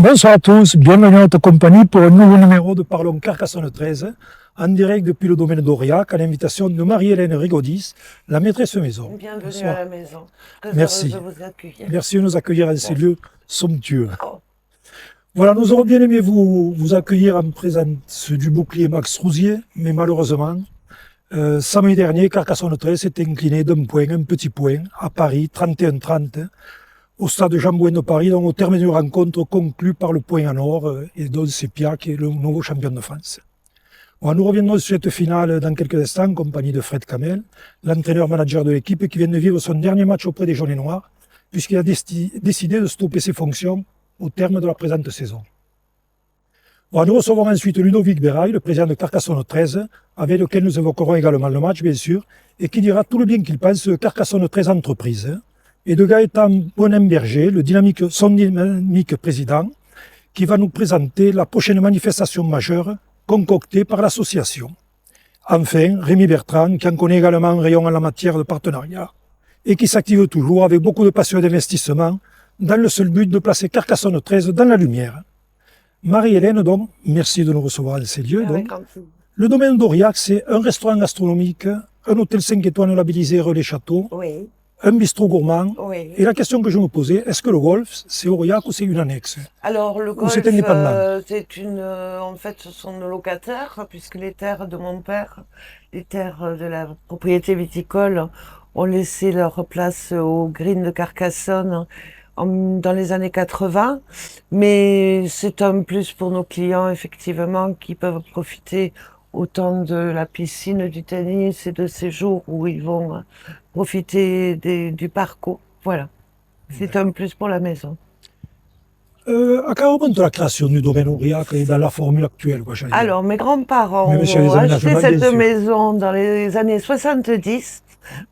Bonsoir à tous, bienvenue à notre compagnie pour un nouveau numéro de Parlons Carcassonne 13, en direct depuis le domaine d'Aurillac, à l'invitation de Marie-Hélène Rigaudis, la maîtresse maison. Bienvenue Bonsoir. à la maison. Très Merci. heureuse de vous accueillir. Merci de nous accueillir dans ces lieux somptueux. Oh. Voilà, nous aurions bien aimé vous accueillir en présence du bouclier Max Rousier, mais malheureusement, samedi dernier, Carcassonne 13 s'est incliné d'un point, un petit point, à Paris, 31-30, au stade Jean-Bouin de Paris, donc au terme d'une rencontre conclue par le point en or, et Don Sepia, qui est le nouveau champion de France. Bon, nous reviendrons sur cette finale dans quelques instants, en compagnie de Fred Kamel, l'entraîneur-manager de l'équipe, qui vient de vivre son dernier match auprès des Jaunes et Noirs, puisqu'il a décidé de stopper ses fonctions au terme de la présente saison. Bon, nous recevons ensuite Ludovic Bérail, le président de Carcassonne 13, avec lequel nous évoquerons également le match, bien sûr, et qui dira tout le bien qu'il pense de Carcassonne 13 entreprise, et de Gaëtan Bonin-Berger, son dynamique président, qui va nous présenter la prochaine manifestation majeure concoctée par l'association. Enfin, Rémi Bertrand, qui en connaît également un rayon en la matière de partenariat, et qui s'active toujours avec beaucoup de passion et d'investissement dans le seul but de placer Carcassonne 13 dans la lumière. Marie-Hélène, donc, merci de nous recevoir dans ces lieux. Donc. Le domaine d'Aurillac, c'est un restaurant gastronomique, un hôtel 5 étoiles labellisé Relais Château, Oui. un bistrot gourmand. Oui. Et la question que je me posais, est-ce que le golf, c'est Aurillac ou c'est une annexe? Alors le golf, c'est indépendant? en fait, ce sont nos locataires, puisque les terres de mon père, les terres de la propriété viticole, ont laissé leur place au Green de Carcassonne dans les années 80. Mais c'est un plus pour nos clients, effectivement, qui peuvent profiter autant de la piscine, du tennis et de ces jours où ils vont profiter du parcours. Voilà. C'est un plus pour la maison. À quand remonte la création du domaine Aurillac et dans la formule actuelle, quoi, Alors, mes grands-parents Mais monsieur, les ont acheté aménagements, cette bien sûr. maison dans les années 70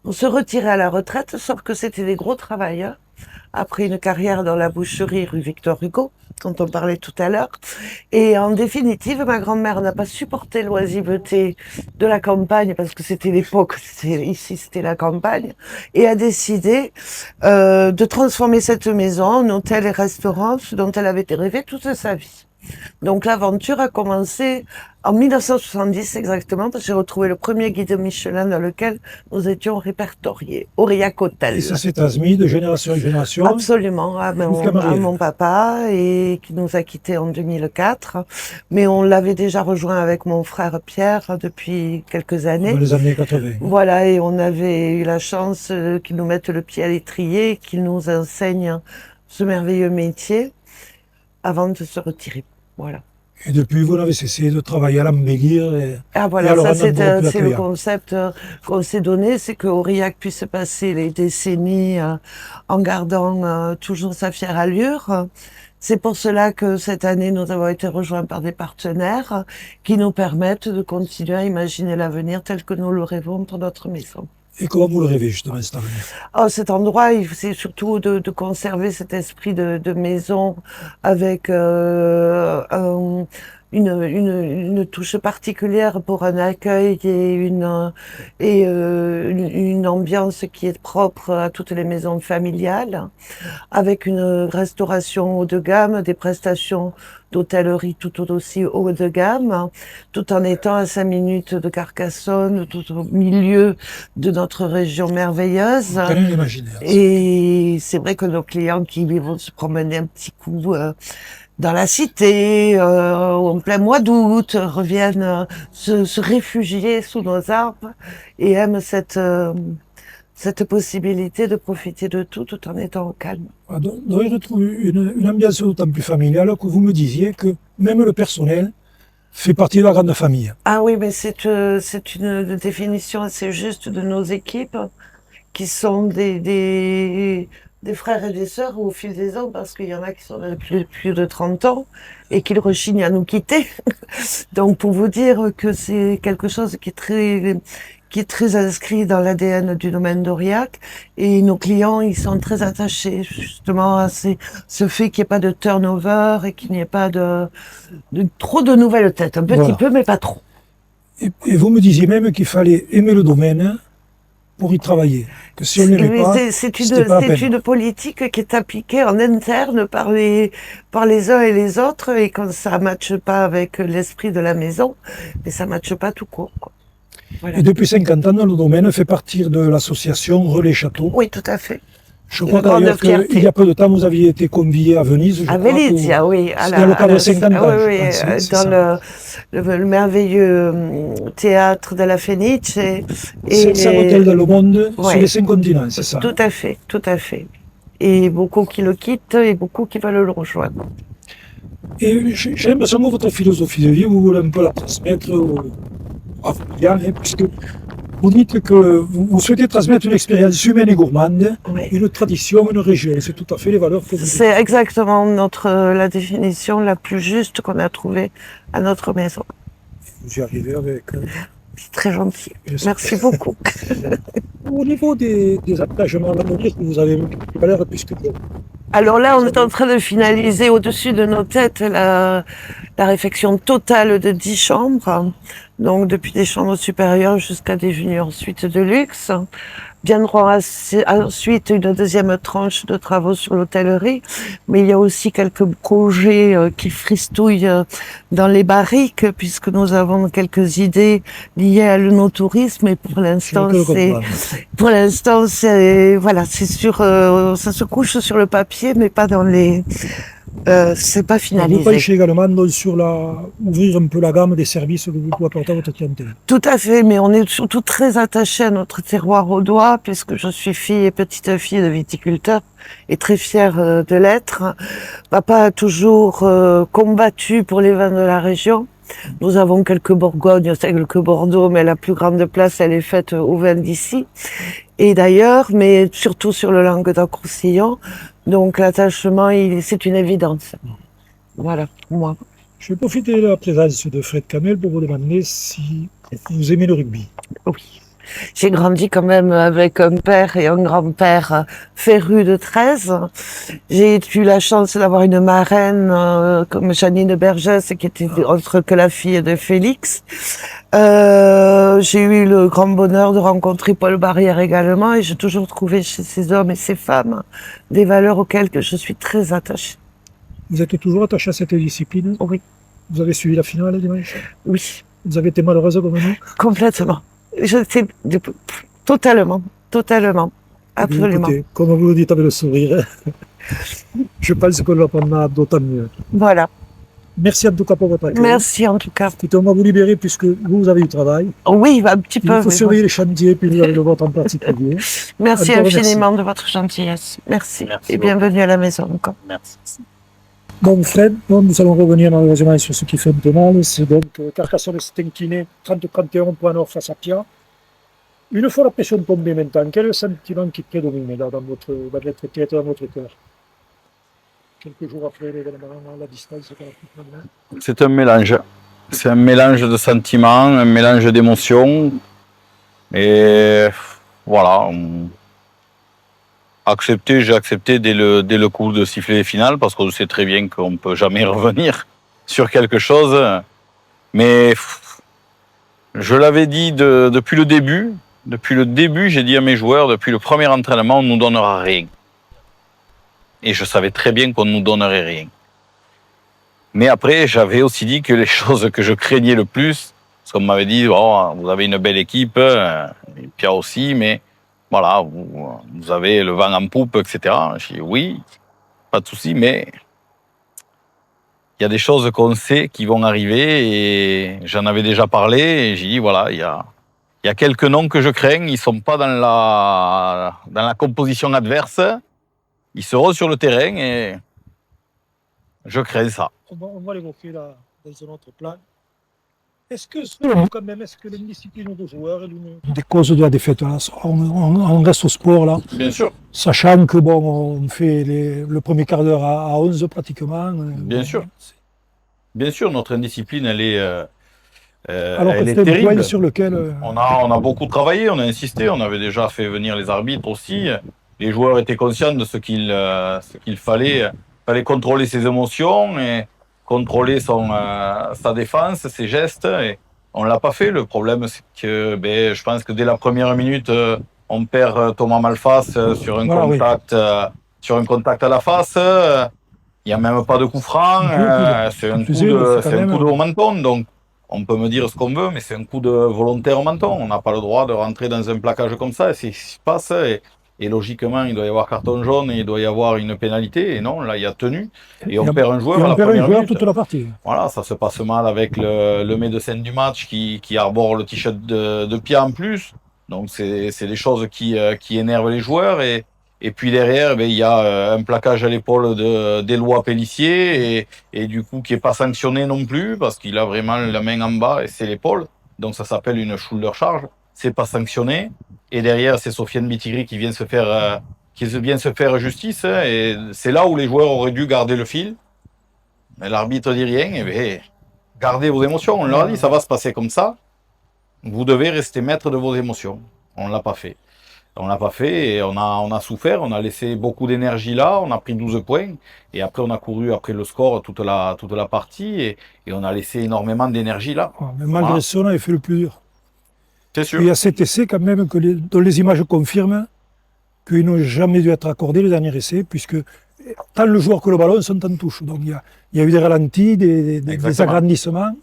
pour se retirer à la retraite, sauf que c'était des gros travailleurs. Après une carrière dans la boucherie rue Victor Hugo, dont on parlait tout à l'heure. Et en définitive, ma grand-mère n'a pas supporté l'oisiveté de la campagne, parce que c'était l'époque, ici c'était la campagne, et a décidé de transformer cette maison en hôtel et restaurant, ce dont elle avait rêvé toute sa vie. Donc l'aventure a commencé en 1970 exactement, parce que j'ai retrouvé le premier guide Michelin dans lequel nous étions répertoriés, Aurillac Hôtel. Et ça s'est transmis de génération en génération. Absolument, à mon papa, et qui nous a quittés en 2004. Mais on l'avait déjà rejoint avec mon frère Pierre depuis quelques années. Dans les années 80. Voilà, et on avait eu la chance qu'ils nous mettent le pied à l'étrier, qu'ils nous enseignent ce merveilleux métier avant de se retirer. Voilà. Et depuis, vous n'avez cessé de travailler à l'embellir. Ah voilà, ça c'est le concept qu'on s'est donné, c'est que Aurillac puisse passer les décennies en gardant toujours sa fière allure. C'est pour cela que cette année, nous avons été rejoints par des partenaires qui nous permettent de continuer à imaginer l'avenir tel que nous le rêvons pour notre maison. Et comment vous le rêvez justement cet avenir? Oh, cet endroit, c'est surtout de conserver cet esprit de maison avec une touche particulière pour un accueil et une ambiance qui est propre à toutes les maisons familiales, avec une restauration haut de gamme, des prestations d'hôtellerie tout aussi haut de gamme, tout en étant à 5 minutes de Carcassonne, tout au milieu de notre région merveilleuse. Et c'est vrai que nos clients qui vont se promener un petit coup dans la cité, en plein mois d'août, reviennent se réfugier sous nos arbres et aiment cette possibilité de profiter de tout en étant au calme. Donc, je retrouve une ambiance d'autant plus familiale que vous me disiez que même le personnel fait partie de la grande famille. Ah oui, mais c'est une définition assez juste de nos équipes qui sont des frères et des sœurs au fil des ans, parce qu'il y en a qui sont là depuis plus de 30 ans et qui rechignent à nous quitter. Donc pour vous dire que c'est quelque chose qui est très inscrit dans l'ADN du domaine d'Aurillac, et nos clients, ils sont très attachés justement à ce fait qu'il n'y ait pas de turnover et qu'il n'y ait pas de trop de nouvelles têtes, un petit peu mais pas trop. Et vous me disiez même qu'il fallait aimer le domaine pour y travailler. Que si on ne l'aimait pas, c'était pas la c'est peine. une politique qui est appliquée en interne par les uns et les autres, et quand ça ne matche pas avec l'esprit de la maison, mais ça ne matche pas tout court, quoi. Voilà. Et depuis 50 ans, le domaine fait partie de l'association Relais Château. Oui, tout à fait. Je crois Une grande d'ailleurs fierté. qu'il y a peu de temps, vous aviez été convié à Venise. À Venezia, oui. C'était dans le cadre de 50 ans, oui, je oui, pense, c'est dans ça. le merveilleux théâtre de la Fenice. C'est le seul hôtel dans le monde sur Ouais. les 5 continents, c'est ça. Tout à fait, tout à fait. Et beaucoup qui le quittent et beaucoup qui veulent le rejoindre. Et j'ai l'impression que votre philosophie de vie, vous voulez un peu la transmettre à vos clients, hein, puisque vous dites que vous souhaitez transmettre une expérience humaine et gourmande, Oui. une tradition, une région. C'est tout à fait les valeurs que vous C'est exactement la définition la plus juste qu'on a trouvée à notre maison. Vous y arrivez avec. C'est très gentil. J'espère. Merci beaucoup. Au niveau des aménagements à venir que vous avez mis tout à l'heure, puisque Alors là, on est en train de finaliser au-dessus de nos têtes la réfection totale de 10 chambres. Donc, depuis des chambres supérieures jusqu'à des juniors suites de luxe. Viendront ensuite une deuxième tranche de travaux sur l'hôtellerie. Mais il y a aussi quelques projets qui fristouillent dans les barriques, puisque nous avons quelques idées liées à l'œnotourisme. Et pour l'instant, voilà, c'est sur, ça se couche sur le papier, mais pas dans les, c'est pas vous finalisé. penchez également donc, sur ouvrir un peu la gamme des services que vous pouvez apporter à votre clientèle. Tout à fait, mais on est surtout très attaché à notre terroir audois, puisque je suis fille et petite fille de viticulteur et très fière de l'être. Papa a toujours combattu pour les vins de la région. Nous avons quelques Bourgognes, quelques Bordeaux, mais la plus grande place, elle est faite aux vins d'ici. Et d'ailleurs, mais surtout sur le Languedoc-Roussillon. Donc l'attachement, c'est une évidence. Voilà, pour moi. Je vais profiter de la présence de Fred Kamel pour vous demander si vous aimez le rugby. Oui. J'ai grandi quand même avec un père et un grand-père férus de 13. J'ai eu la chance d'avoir une marraine comme Janine Bergès, qui était autre que la fille de Félix. J'ai eu le grand bonheur de rencontrer Paul Barrière également, et j'ai toujours trouvé chez ces hommes et ces femmes des valeurs auxquelles je suis très attachée. Vous êtes toujours attaché à cette discipline? Oui. Vous avez suivi la finale dimanche? Oui. Vous avez été malheureuse comme nous? Complètement. Totalement. Absolument. Écoutez, comme vous le dites avec le sourire, je pense qu'on va prendre d'autant mieux. Voilà. Merci en tout cas pour votre accueil. Merci en tout cas. Écoutez, on va vous libérer puisque vous avez du travail. Oui, un petit peu. Il faut surveiller les chantiers, puis vous avez le vôtre en particulier. Merci Encore infiniment de votre gentillesse. Merci. Merci Et beaucoup. bienvenue à la maison encore. Merci. Donc Fred, nous allons revenir malheureusement sur ce qui fait un peu mal. C'est donc Carcassonne s'est incliné 30-31 points nord face à Pia. Une fois la pression tombée maintenant, quel est le sentiment qui prédomine là, dans votre tête, dans votre cœur? Quelques jours après l'événement, la distance qu'on a pris maintenant. C'est un mélange. C'est un mélange de sentiments, un mélange d'émotions. Et voilà. J'ai accepté dès le coup de sifflet final parce qu'on sait très bien qu'on ne peut jamais revenir sur quelque chose. Mais je l'avais dit depuis le début. Depuis le début, j'ai dit à mes joueurs, depuis le premier entraînement, on ne nous donnera rien. Et je savais très bien qu'on ne nous donnerait rien. Mais après, j'avais aussi dit que les choses que je craignais le plus, parce qu'on m'avait dit, oh, vous avez une belle équipe, et Pia aussi, mais voilà, vous avez le vent en poupe, etc. J'ai dit oui, pas de souci, mais il y a des choses qu'on sait qui vont arriver, et j'en avais déjà parlé, et j'ai dit, voilà, il y a quelques noms que je crains, ils ne sont pas dans la composition adverse, ils seront sur le terrain, et je crains ça. On va l'évoquer là, dans un autre plan. Est-ce que, selon vous, quand même, est-ce que l'indiscipline des joueurs est l'une des causes de la défaite là? On reste au sport là, Bien sûr. sachant que bon, on fait le premier quart d'heure à 11 pratiquement. Bien sûr. Bien sûr, notre indiscipline, elle est Alors que elle est c'est un terrible. point sur lequel. On a beaucoup travaillé, on a insisté, on avait déjà fait venir les arbitres aussi. Les joueurs étaient conscients de ce qu'il fallait. Il fallait contrôler ses émotions et contrôler sa défense, ses gestes. Et on ne l'a pas fait. Le problème, c'est que je pense que dès la première minute, on perd Thomas Malfas sur un Voilà, oui. contact à la face. Il n'y a même pas de coup franc. C'est un coup de au menton. Donc, on peut me dire ce qu'on veut, mais c'est un coup de volontaire au menton. On n'a pas le droit de rentrer dans un plaquage comme ça. C'est ce qui se passe. Et logiquement, il doit y avoir carton jaune et il doit y avoir une pénalité. Et non, là, il y a tenue. Et on perd un joueur à la première minute. Toute la partie. Voilà, ça se passe mal avec le médecin du match qui arbore le t-shirt de Pia en plus. Donc, c'est des choses qui énervent les joueurs. Et puis derrière, il y a un plaquage à l'épaule d'Éloi Pellissier et du coup qui est pas sanctionné non plus parce qu'il a vraiment la main en bas et c'est l'épaule. Donc ça s'appelle une shoulder charge. C'est pas sanctionné. Et derrière, c'est Sofiane Bitigri qui vient se faire justice. Et c'est là où les joueurs auraient dû garder le fil. Mais l'arbitre dit rien. Et bien, gardez vos émotions. On leur a dit, ça va se passer comme ça. Vous devez rester maître de vos émotions. On l'a pas fait. On l'a pas fait et on a souffert, on a laissé beaucoup d'énergie là, on a pris 12 points et après on a couru après le score toute la partie et on a laissé énormément d'énergie là. Mais malgré ça, on avait fait le plus dur. C'est sûr. Il y a cet essai quand même dont les images confirment qu'ils n'ont jamais dû être accordés, le dernier essai, puisque tant le joueur que le ballon sont en touche. Donc il y a eu des ralentis, des agrandissements.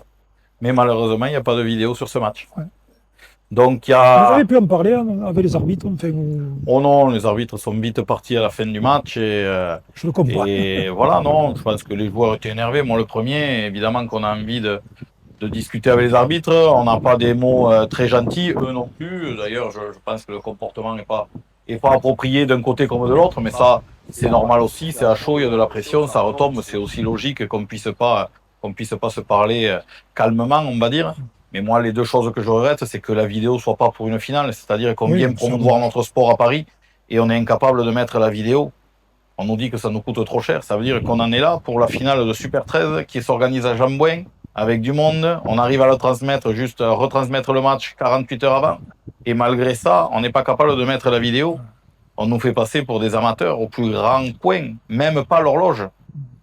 Mais malheureusement, il n'y a pas de vidéo sur ce match. Ouais. Donc Vous avez pu en parler avec les arbitres Oh non, les arbitres sont vite partis à la fin du match. Je le comprends. Et voilà, non, je pense que les joueurs étaient énervés. Moi, le premier, évidemment qu'on a envie de discuter avec les arbitres. On n'a pas des mots très gentils, eux non plus. D'ailleurs, je pense que le comportement n'est pas approprié d'un côté comme de l'autre. Mais ça, c'est normal aussi. C'est à chaud, il y a de la pression, ça retombe. C'est aussi logique qu'on puisse pas se parler calmement, on va dire. Mais moi, les deux choses que je regrette, c'est que la vidéo soit pas pour une finale. C'est-à-dire qu'on vient promouvoir notre sport à Paris et on est incapable de mettre la vidéo. On nous dit que ça nous coûte trop cher. Ça veut dire qu'on en est là pour la finale de Super 13 qui s'organise à Jambouin avec du monde. On arrive à le transmettre, juste à retransmettre le match 48 heures avant. Et malgré ça, on n'est pas capable de mettre la vidéo. On nous fait passer pour des amateurs au plus grand point. Même pas l'horloge.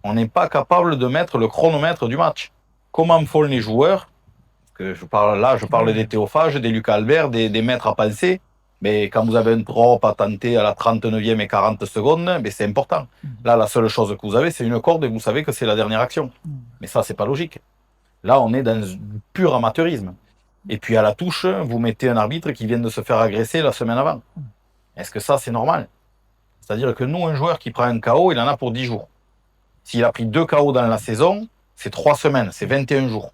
On n'est pas capable de mettre le chronomètre du match. Comment font les joueurs? Que je parle des Théophages, des Lucas Albert, des maîtres à penser. Mais quand vous avez un drop à tenter à la 39e et 40 secondes, c'est important. Là, la seule chose que vous avez, c'est une corde et vous savez que c'est la dernière action. Mais ça, c'est pas logique. Là, on est dans du pur amateurisme. Et puis à la touche, vous mettez un arbitre qui vient de se faire agresser la semaine avant. Est-ce que ça, c'est normal? C'est-à-dire que nous, un joueur qui prend un KO, il en a pour 10 jours. S'il a pris 2 KO dans la saison, c'est 3 semaines, c'est 21 jours.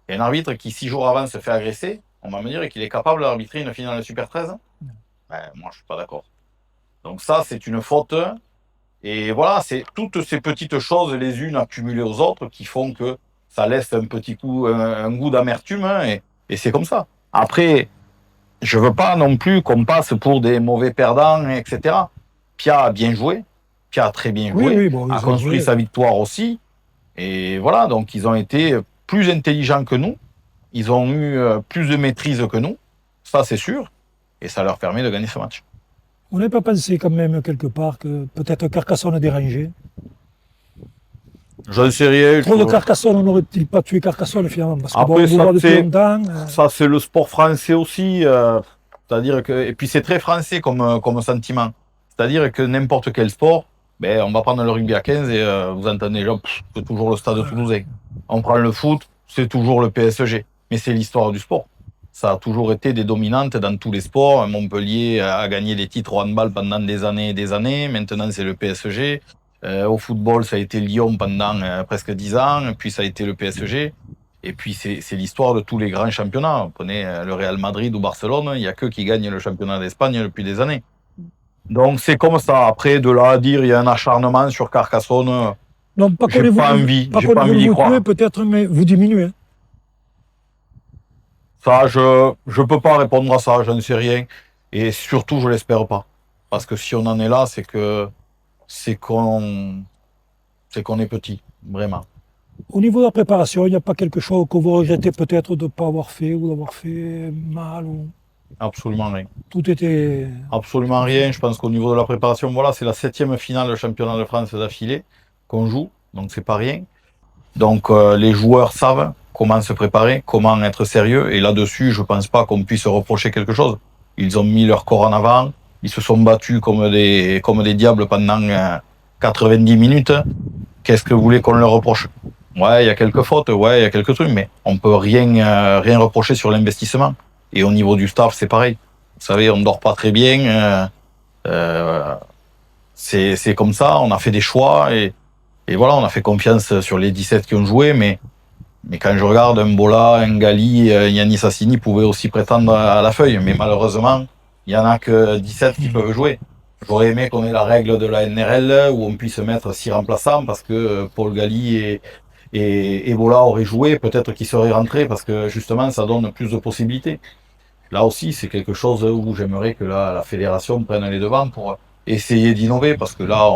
Et un arbitre qui 6 jours avant se fait agresser, on va me dire qu'il est capable d'arbitrer une finale de Super 13? Moi, je suis pas d'accord. Donc ça, c'est une faute. Et voilà, c'est toutes ces petites choses, les unes accumulées aux autres, qui font que ça laisse un petit coup, un goût d'amertume, et c'est comme ça. Après, je veux pas non plus qu'on passe pour des mauvais perdants, etc. Pia a bien joué. Pia a très bien joué. A construit sa victoire aussi. Et voilà, donc ils ont été plus intelligents que nous, ils ont eu plus de maîtrise que nous, ça c'est sûr, et ça leur permet de gagner ce match. On n'avait pas pensé quand même quelque part que peut-être Carcassonne a dérangé? Je ne sais rien. Trop de Carcassonne, on n'aurait-il pas tué Carcassonne finalement? Parce que après, ça c'est le sport français aussi, c'est-à-dire que, et puis c'est très français comme sentiment, c'est-à-dire que n'importe quel sport, on va prendre le rugby à 15 et vous entendez, c'est toujours le Stade Toulousain. On prend le foot, c'est toujours le PSG. Mais c'est l'histoire du sport. Ça a toujours été des dominantes dans tous les sports. Montpellier a gagné des titres au handball pendant des années et des années. Maintenant, c'est le PSG. Au football, ça a été Lyon pendant presque 10 ans. Puis ça a été le PSG. Et puis c'est l'histoire de tous les grands championnats. Prenez le Real Madrid ou Barcelone, il n'y a qu'eux qui gagnent le championnat d'Espagne depuis des années. Donc c'est comme ça. Après, de là à dire il y a un acharnement sur Carcassonne, non, pas j'ai pas envie d'y croire. Peut-être, mais vous diminuez. Ça, je peux pas répondre à ça, je ne sais rien. Et surtout, je l'espère pas. Parce que si on en est là, c'est qu'on est petit, vraiment. Au niveau de la préparation, il n'y a pas quelque chose que vous regrettez peut-être de ne pas avoir fait ou d'avoir fait mal ou... Absolument rien. Tout était... Absolument rien. Je pense qu'au niveau de la préparation, voilà, c'est la 7e finale du championnat de France d'affilée qu'on joue, donc c'est pas rien. Donc les joueurs savent comment se préparer, comment être sérieux, et là-dessus, je pense pas qu'on puisse reprocher quelque chose. Ils ont mis leur corps en avant. Ils se sont battus comme des diables pendant 90 minutes. Qu'est-ce que vous voulez qu'on leur reproche? Ouais, il y a quelques fautes, ouais, il y a quelques trucs, mais on peut rien reprocher sur l'investissement. Et au niveau du staff, c'est pareil. Vous savez, on dort pas très bien. C'est comme ça. On a fait des choix et voilà, on a fait confiance sur les 17 qui ont joué, mais quand je regarde un Bola, un Gali, Yannis Assini pouvaient aussi prétendre à la feuille, mais malheureusement, il y en a que 17 qui peuvent jouer. J'aurais aimé qu'on ait la règle de la NRL où on puisse mettre 6 remplaçants parce que Paul Gali et Bola auraient joué, peut-être qu'ils seraient rentrés parce que justement ça donne plus de possibilités. Là aussi, c'est quelque chose où j'aimerais que la fédération prenne les devants pour essayer d'innover parce que là,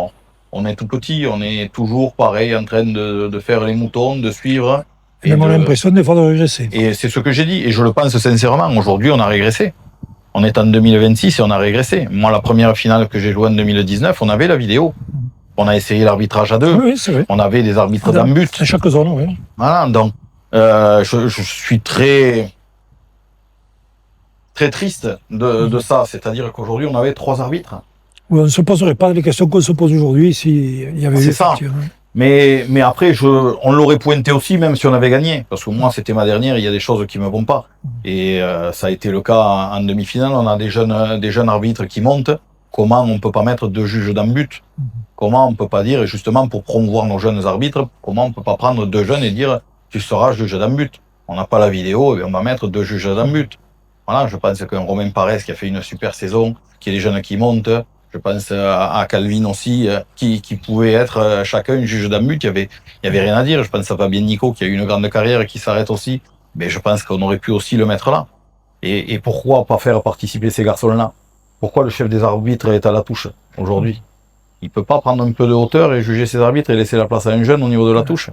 on est tout petit, on est toujours pareil en train de faire les moutons, de suivre. Et même on a l'impression des fois de régresser. Et c'est ce que j'ai dit, et je le pense sincèrement. Aujourd'hui, on a régressé. On est en 2026 et on a régressé. Moi, la première finale que j'ai jouée en 2019, on avait la vidéo. On a essayé l'arbitrage à 2. Oui, c'est vrai. On avait des arbitres dans le but. C'est chaque zone, oui. Voilà, donc je suis très triste de ça. C'est-à-dire qu'aujourd'hui, on avait 3 arbitres. Oui, on ne se poserait pas les questions qu'on se pose aujourd'hui s'il y avait eu. C'est ça. Mais après, on l'aurait pointé aussi, même si on avait gagné. Parce que moi, c'était ma dernière, il y a des choses qui me vont pas. Et ça a été le cas en demi-finale. On a des jeunes arbitres qui montent. Comment on peut pas mettre 2 juges dans le but? Comment on peut pas dire, et justement pour promouvoir nos jeunes arbitres, comment on peut pas prendre 2 jeunes et dire tu seras juge dans le but? On n'a pas la vidéo et on va mettre 2 juges dans le but. Voilà, je pense qu'un Romain Paresse qui a fait une super saison, qui est des jeunes qui montent. Je pense à Calvin aussi, qui pouvait être chacun juge d'un but. Il y avait rien à dire. Je pense à Fabien Nico, qui a eu une grande carrière et qui s'arrête aussi. Mais je pense qu'on aurait pu aussi le mettre là. Et pourquoi pas faire participer ces garçons-là? Pourquoi le chef des arbitres est à la touche aujourd'hui? Il peut pas prendre un peu de hauteur et juger ses arbitres et laisser la place à un jeune au niveau de la touche.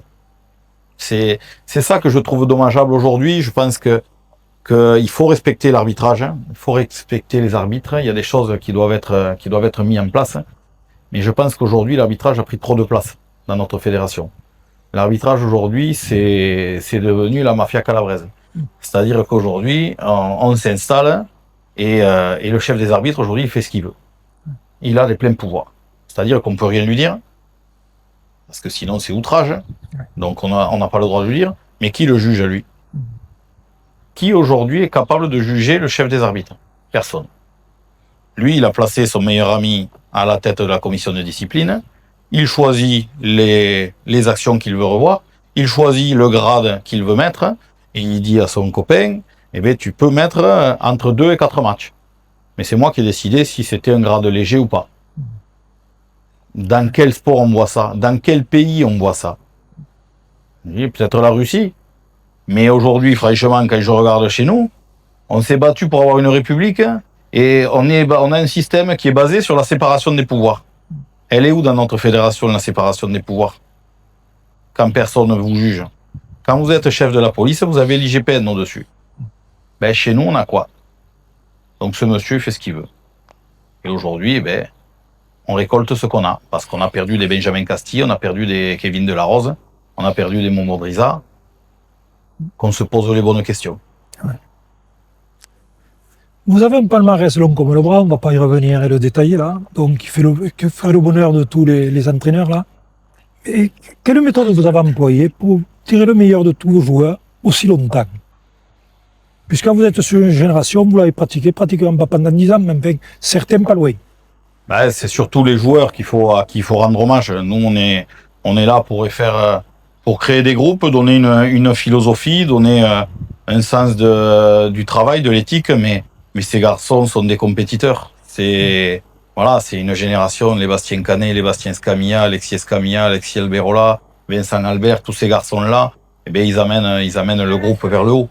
C'est ça que je trouve dommageable aujourd'hui. Je pense qu'il faut respecter l'arbitrage, hein. Il faut respecter les arbitres. Il y a des choses qui doivent être mises en place. Mais je pense qu'aujourd'hui, l'arbitrage a pris trop de place dans notre fédération. L'arbitrage aujourd'hui, c'est devenu la mafia calabraise. C'est-à-dire qu'aujourd'hui, on s'installe et le chef des arbitres, aujourd'hui, il fait ce qu'il veut. Il a les pleins pouvoirs. C'est-à-dire qu'on peut rien lui dire, parce que sinon c'est outrage. Donc on n'a pas le droit de lui dire. Mais qui le juge à lui? Qui aujourd'hui est capable de juger le chef des arbitres? Personne. Lui, il a placé son meilleur ami à la tête de la commission de discipline. Il choisit les actions qu'il veut revoir. Il choisit le grade qu'il veut mettre. Et il dit à son copain, eh bien, tu peux mettre entre 2 et 4 matchs. Mais c'est moi qui ai décidé si c'était un grade léger ou pas. Dans quel sport on voit ça? Dans quel pays on voit ça? Peut-être la Russie. Mais aujourd'hui, franchement, quand je regarde chez nous, on s'est battu pour avoir une république et on a un système qui est basé sur la séparation des pouvoirs. Elle est où dans notre fédération, la séparation des pouvoirs? Quand personne ne vous juge. Quand vous êtes chef de la police, vous avez l'IGPN au-dessus. Ben, chez nous, on a quoi? Donc ce monsieur fait ce qu'il veut. Et aujourd'hui, ben, on récolte ce qu'on a. Parce qu'on a perdu des Benjamin Castille, on a perdu des Kevin Delarose, on a perdu des Momo Drisa. Qu'on se pose les bonnes questions. Ouais. Vous avez un palmarès long comme le bras, on ne va pas y revenir et le détailler là, donc qui fait le bonheur de tous les entraîneurs là. Et quelle méthode vous avez employée pour tirer le meilleur de tous vos joueurs aussi longtemps? Puisque quand vous êtes sur une génération, vous l'avez pratiqué pratiquement pas pendant 10 ans, mais enfin, certains pas loin. Ben, c'est surtout les joueurs qu'il faut rendre hommage. Nous, on est là pour créer des groupes, donner une philosophie, donner un sens du travail, de l'éthique, mais ces garçons sont des compétiteurs. C'est une génération, les Bastien Canet, les Bastien Scamilla, Alexis Scamilla, Alexis Alberola, Vincent Albert, tous ces garçons-là, eh bien, ils amènent le groupe vers le haut.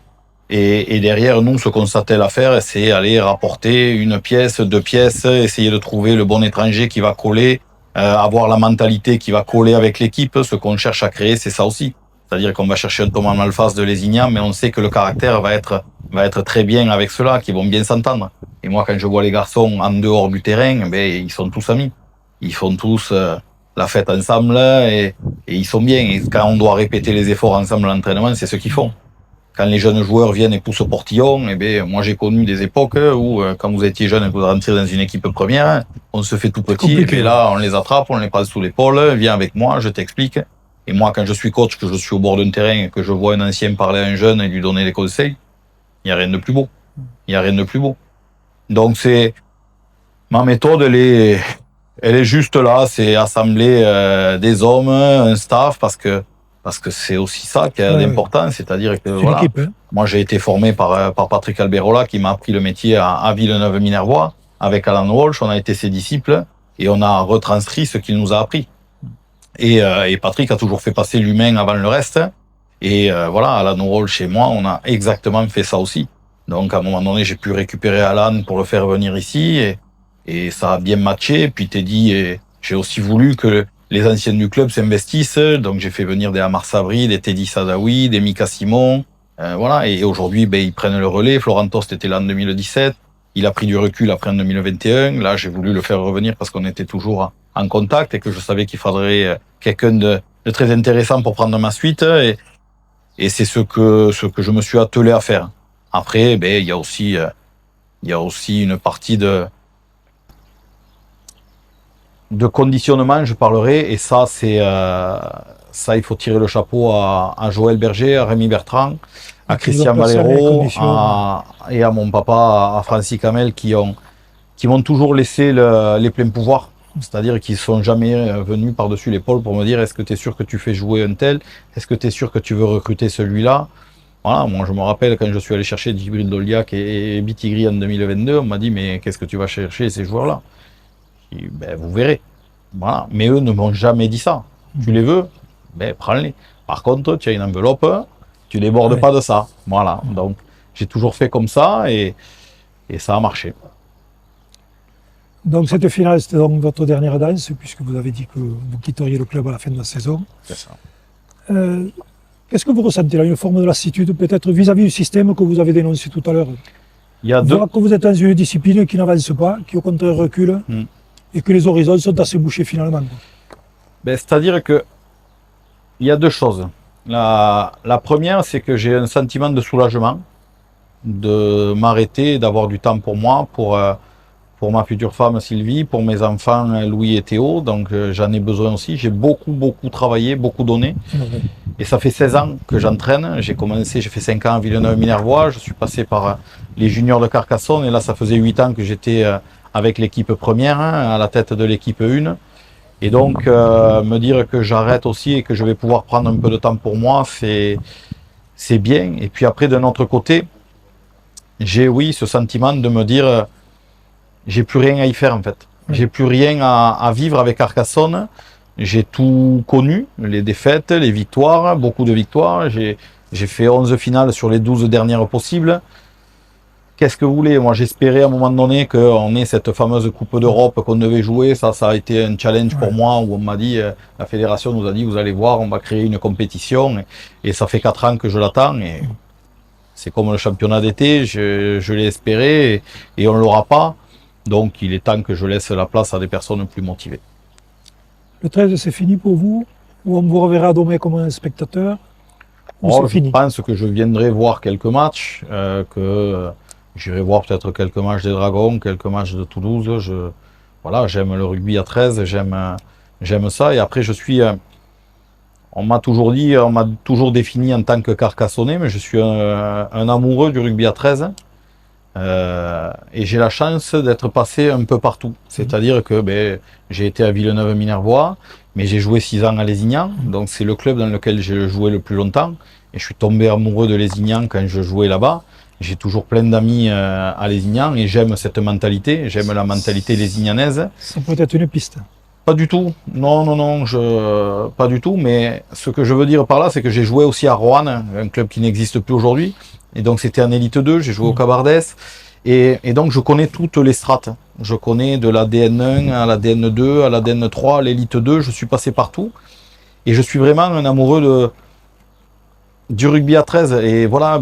Et derrière, nous, ce qu'on s'attelle à faire, c'est aller rapporter 1 pièce, 2 pièces, essayer de trouver le bon étranger qui va coller, avoir la mentalité qui va coller avec l'équipe. Ce qu'on cherche à créer, c'est ça aussi. C'est-à-dire qu'on va chercher un Thomas Malfas de Lézignan, mais on sait que le caractère va être très bien avec ceux-là, qui vont bien s'entendre. Et moi, quand je vois les garçons en dehors du terrain, ben, ils sont tous amis. Ils font tous la fête ensemble et ils sont bien. Et quand on doit répéter les efforts ensemble à l'entraînement, c'est ce qu'ils font. quand les jeunes joueurs viennent et poussent au portillon, eh bien, moi j'ai connu des époques où quand vous étiez jeune et que vous rentrez dans une équipe première, on se fait tout petit, et bien là on les attrape, on les passe sous l'épaule, viens avec moi, je t'explique. Et moi quand je suis coach, que je suis au bord d'un terrain et que je vois un ancien parler à un jeune et lui donner des conseils, il n'y a rien de plus beau. Il n'y a rien de plus beau. Donc c'est ma méthode, elle est juste là, c'est assembler des hommes, un staff, parce que c'est aussi ça qui est important, c'est-à-dire que C'est voilà, l'équipe, hein. moi j'ai été formé par Patrick Alberola qui m'a appris le métier à Villeneuve-Minervois avec Alan Walsh, on a été ses disciples et on a retranscrit ce qu'il nous a appris. Et Patrick a toujours fait passer l'humain avant le reste. Et voilà, Alan Walsh et moi, on a exactement fait ça aussi. Donc à un moment donné, j'ai pu récupérer Alan pour le faire venir ici et ça a bien matché. Et puis Teddy, j'ai aussi voulu que les anciens du club s'investissent. Donc j'ai fait venir des Amar Sabri, des Teddy Sadawi, des Mika Simon. Voilà. Et aujourd'hui, ben, ils prennent le relais. Florent Tost était là en 2017. Il a pris du recul après en 2021. Là, j'ai voulu le faire revenir parce qu'on était toujours en contact et que je savais qu'il faudrait quelqu'un de très intéressant pour prendre ma suite. Et c'est ce que je me suis attelé à faire. Après, ben, il y a aussi une partie de conditionnement, je parlerai, et ça, ça, il faut tirer le chapeau à Joël Berger, à Rémi Bertrand, à Christian Valero, et à mon papa, à Francis Camel, qui m'ont toujours laissé les pleins pouvoirs. C'est-à-dire qu'ils ne sont jamais venus par-dessus l'épaule pour me dire est-ce que tu es sûr que tu fais jouer un tel? Est-ce que tu es sûr que tu veux recruter celui-là? Voilà, moi je me rappelle quand je suis allé chercher Djibril Doliak et Bitigri en 2022, on m'a dit mais qu'est-ce que tu vas chercher ces joueurs-là? J'ai dit, ben, vous verrez. Voilà. Mais eux ne m'ont jamais dit ça. Tu les veux? Ben prends-les. Par contre, tu as une enveloppe, tu ne débordes pas de ça. Voilà. Donc j'ai toujours fait comme ça et ça a marché. Donc cette finale, c'était donc votre dernière danse, puisque vous avez dit que vous quitteriez le club à la fin de la saison. C'est ça. Qu'est-ce que vous ressentez là? Une forme de lassitude peut-être vis-à-vis du système que vous avez dénoncé tout à l'heure? Il y a que vous êtes dans une discipline qui n'avance pas, qui au contraire recule, et que les horizons sont assez bouchés finalement. Ben, c'est-à-dire que il y a deux choses. La première, c'est que j'ai un sentiment de soulagement, de m'arrêter, d'avoir du temps pour moi, pour ma future femme Sylvie, pour mes enfants Louis et Théo, donc j'en ai besoin aussi. J'ai beaucoup travaillé, beaucoup donné. Et ça fait 16 ans que j'entraîne. J'ai fait 5 ans à Villeneuve-Minervois, je suis passé par les juniors de Carcassonne, et là ça faisait 8 ans que j'étais avec l'équipe première, à la tête de l'équipe 1. Et donc me dire que j'arrête aussi et que je vais pouvoir prendre un peu de temps pour moi, c'est bien. Et puis après, d'un autre côté, j'ai ce sentiment de me dire j'ai plus rien à y faire en fait. J'ai plus rien à vivre avec Carcassonne. J'ai tout connu, les défaites, les victoires, beaucoup de victoires. J'ai fait 11 finales sur les 12 dernières possibles. Qu'est-ce que vous voulez? Moi j'espérais à un moment donné qu'on ait cette fameuse Coupe d'Europe qu'on devait jouer. Ça a été un challenge pour moi où on m'a dit, la fédération nous a dit, vous allez voir, on va créer une compétition. Et ça fait 4 ans que je l'attends. Et c'est comme le championnat d'été, je l'ai espéré et on ne l'aura pas. Donc il est temps que je laisse la place à des personnes plus motivées. Le 13, c'est fini pour vous? Ou on vous reverra demain comme un spectateur? Je pense que je viendrai voir quelques matchs, que j'irai voir peut-être quelques matchs des Dragons, quelques matchs de Toulouse. Voilà, j'aime le rugby à 13, j'aime ça. Et après, on m'a toujours défini en tant que Carcassonnais, mais je suis un amoureux du rugby à 13. Et j'ai la chance d'être passé un peu partout. C'est-à-dire que j'ai été à Villeneuve-Minervois, mais j'ai joué 6 ans à Lézignan, donc c'est le club dans lequel j'ai joué le plus longtemps. Et je suis tombé amoureux de Lézignan quand je jouais là-bas. J'ai toujours plein d'amis à Lézignan et j'aime cette mentalité, j'aime la mentalité lézignanaise. Ça peut être une piste. Pas du tout, non, pas du tout, mais ce que je veux dire par là, c'est que j'ai joué aussi à Roanne, un club qui n'existe plus aujourd'hui. Et donc c'était en élite 2, j'ai joué au Cabardès. Et donc je connais toutes les strates. Je connais de la DN1 à la DN2, à la DN3, à l'élite 2, je suis passé partout. Et je suis vraiment un amoureux du rugby à 13. Et voilà,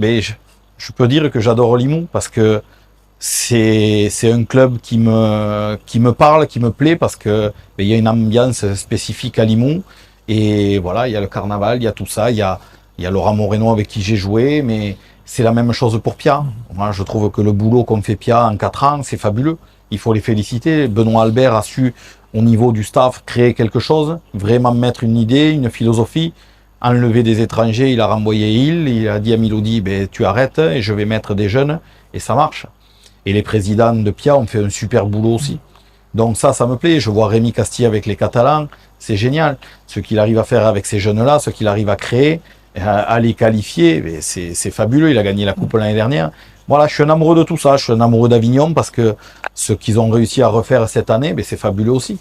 je peux dire que j'adore Limoux parce que c'est un club qui me parle, qui me plaît parce que il y a une ambiance spécifique à Limoux. Et voilà, il y a le carnaval, il y a tout ça, il y a Il y a Laurent Moreno avec qui j'ai joué, mais c'est la même chose pour Pia. Moi, je trouve que le boulot qu'ont fait Pia en 4 ans, c'est fabuleux. Il faut les féliciter. Benoît Albert a su, au niveau du staff, créer quelque chose, vraiment mettre une idée, une philosophie, enlever des étrangers. Il a renvoyé il a dit à Milodi, ben, tu arrêtes et je vais mettre des jeunes, et ça marche. Et les présidents de Pia ont fait un super boulot aussi. Donc ça me plaît. Je vois Rémi Castilla avec les Catalans, c'est génial. Ce qu'il arrive à faire avec ces jeunes-là, ce qu'il arrive à créer, à les qualifier, c'est fabuleux. Il a gagné la Coupe l'année dernière. Voilà, je suis un amoureux de tout ça. Je suis un amoureux d'Avignon parce que ce qu'ils ont réussi à refaire cette année, c'est fabuleux aussi.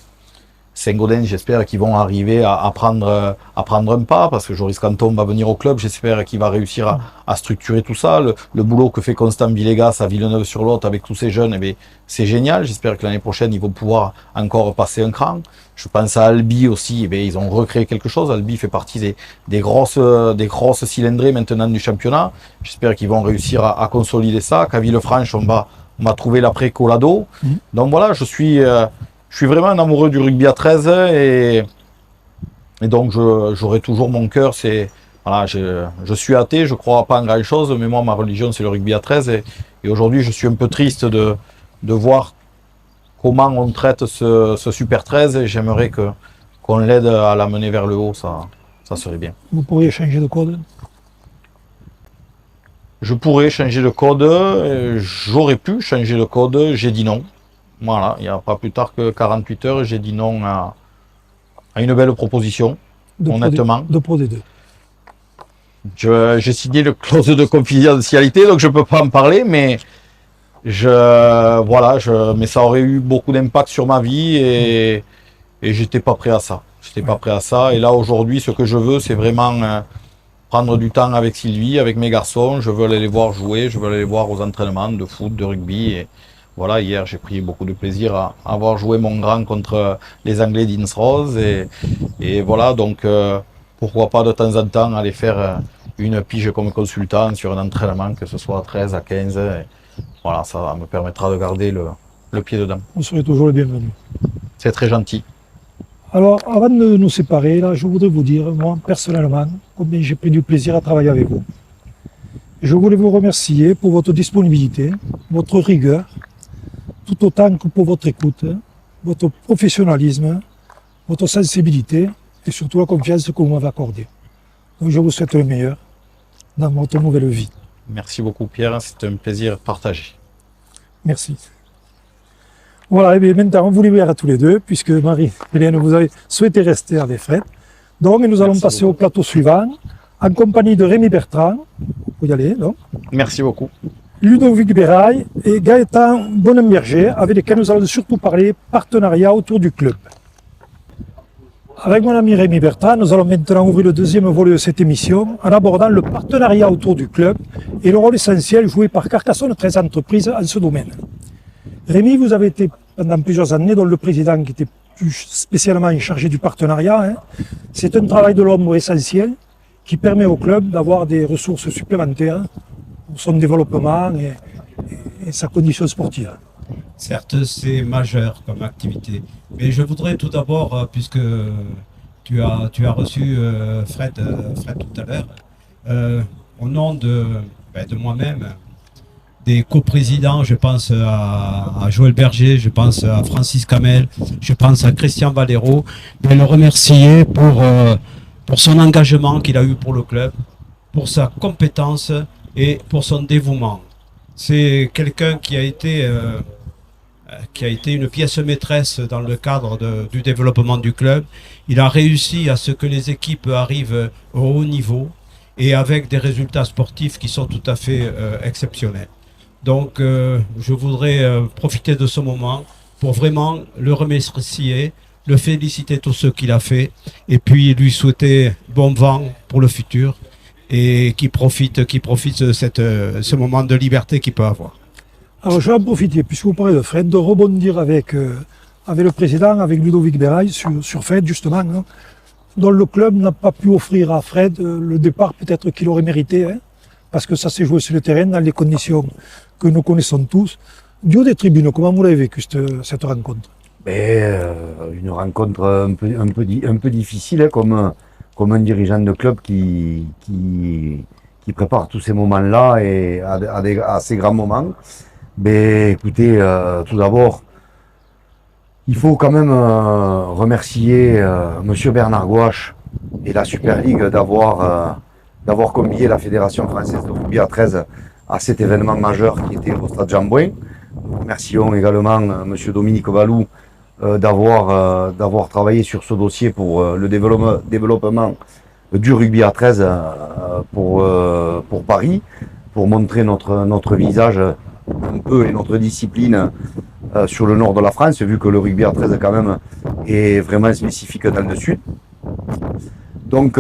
Saint-Gaudens, j'espère qu'ils vont arriver à prendre un pas, parce que Joris Canton va venir au club, j'espère qu'il va réussir à structurer tout ça. Le boulot que fait Constant Villegas à Villeneuve-sur-Lot avec tous ces jeunes, c'est génial. J'espère que l'année prochaine, ils vont pouvoir encore passer un cran. Je pense à Albi aussi, ils ont recréé quelque chose. Albi fait partie des grosses cylindrées maintenant du championnat. J'espère qu'ils vont réussir à consolider ça. Qu'à Villefranche, on va trouver l'après Colado. Donc voilà, je suis vraiment un amoureux du rugby à 13 et donc j'aurai toujours mon cœur. Voilà, je suis athée, je crois pas en grand chose, mais moi ma religion c'est le rugby à 13 et aujourd'hui je suis un peu triste de voir comment on traite ce Super 13 et j'aimerais qu'on l'aide à l'amener vers le haut, ça serait bien. Vous pourriez changer de code? Je pourrais changer de code, j'aurais pu changer de code, j'ai dit non. Voilà, il n'y a pas plus tard que 48 heures, j'ai dit non à une belle proposition, honnêtement. De Pro D2. J'ai signé le clause de confidentialité, donc je ne peux pas en parler, mais mais ça aurait eu beaucoup d'impact sur ma vie et j'étais pas prêt à ça. J'étais pas prêt à ça. Et là, aujourd'hui, ce que je veux, c'est vraiment prendre du temps avec Sylvie, avec mes garçons. Je veux aller les voir jouer, je veux aller les voir aux entraînements de foot, de rugby. Et voilà, hier, j'ai pris beaucoup de plaisir à avoir joué mon grand contre les Anglais d'Innsrose. Et voilà, donc pourquoi pas de temps en temps aller faire une pige comme consultant sur un entraînement, que ce soit à 13, à 15. Voilà, ça me permettra de garder le pied dedans. Vous serez toujours le bienvenu. C'est très gentil. Alors, avant de nous séparer, là, je voudrais vous dire, moi, personnellement, combien j'ai pris du plaisir à travailler avec vous. Je voulais vous remercier pour votre disponibilité, votre rigueur, tout autant que pour votre écoute, votre professionnalisme, votre sensibilité et surtout la confiance que vous m'avez accordée. Donc, je vous souhaite le meilleur dans votre nouvelle vie. Merci beaucoup Pierre, c'est un plaisir partagé. Merci. Voilà, et bien maintenant on vous libère à tous les deux, puisque Marie-Hélène, vous avez souhaité rester avec Fred. Donc nous allons passer au plateau suivant, en compagnie de Rémi Bertrand. Vous pouvez y aller, donc. Merci beaucoup. Ludovic Béraille et Gaëtan Bonnemberger, avec lesquels nous allons surtout parler partenariat autour du club. Avec mon ami Rémi Bertrand, nous allons maintenant ouvrir le deuxième volet de cette émission en abordant le partenariat autour du club et le rôle essentiel joué par Carcassonne 13 entreprises en ce domaine. Rémi, vous avez été pendant plusieurs années dont le président qui était plus spécialement chargé du partenariat. C'est un travail de l'homme essentiel qui permet au club d'avoir des ressources supplémentaires pour son développement et sa condition sportive. Certes, c'est majeur comme activité, mais je voudrais tout d'abord, puisque tu as reçu Fred tout à l'heure, au nom de moi-même, des coprésidents, je pense à Joël Berger, je pense à Francis Camel, je pense à Christian Valero, et le remercier pour son engagement qu'il a eu pour le club, pour sa compétence et pour son dévouement. C'est quelqu'un qui a été une pièce maîtresse dans le cadre du développement du club. Il a réussi à ce que les équipes arrivent au haut niveau et avec des résultats sportifs qui sont tout à fait exceptionnels. Donc je voudrais profiter de ce moment pour vraiment le remercier, le féliciter tout ce qu'il a fait et puis lui souhaiter bon vent pour le futur et qu'il profite de ce moment de liberté qu'il peut avoir. Alors je vais en profiter, puisque vous parlez de Fred, de rebondir avec le président, avec Ludovic Béraille, sur Fred justement, hein, dont le club n'a pas pu offrir à Fred le départ peut-être qu'il aurait mérité, hein, parce que ça s'est joué sur le terrain dans les conditions que nous connaissons tous. Du haut des tribunes, comment vous l'avez vécu cette rencontre? Une rencontre un peu difficile, hein, comme un dirigeant de club qui prépare tous ces moments-là et à ces grands moments. Mais écoutez, tout d'abord, il faut quand même remercier Monsieur Bernard Gouache et la Super League d'avoir convié la Fédération française de rugby à 13 à cet événement majeur qui était au Stade Jean-Bouin. Nous remercions également Monsieur Dominique Valou d'avoir travaillé sur ce dossier pour le développement du rugby à 13 pour Paris, pour montrer notre visage un peu et notre discipline sur le nord de la France, vu que le rugby à 13 quand même est vraiment spécifique dans le sud. Donc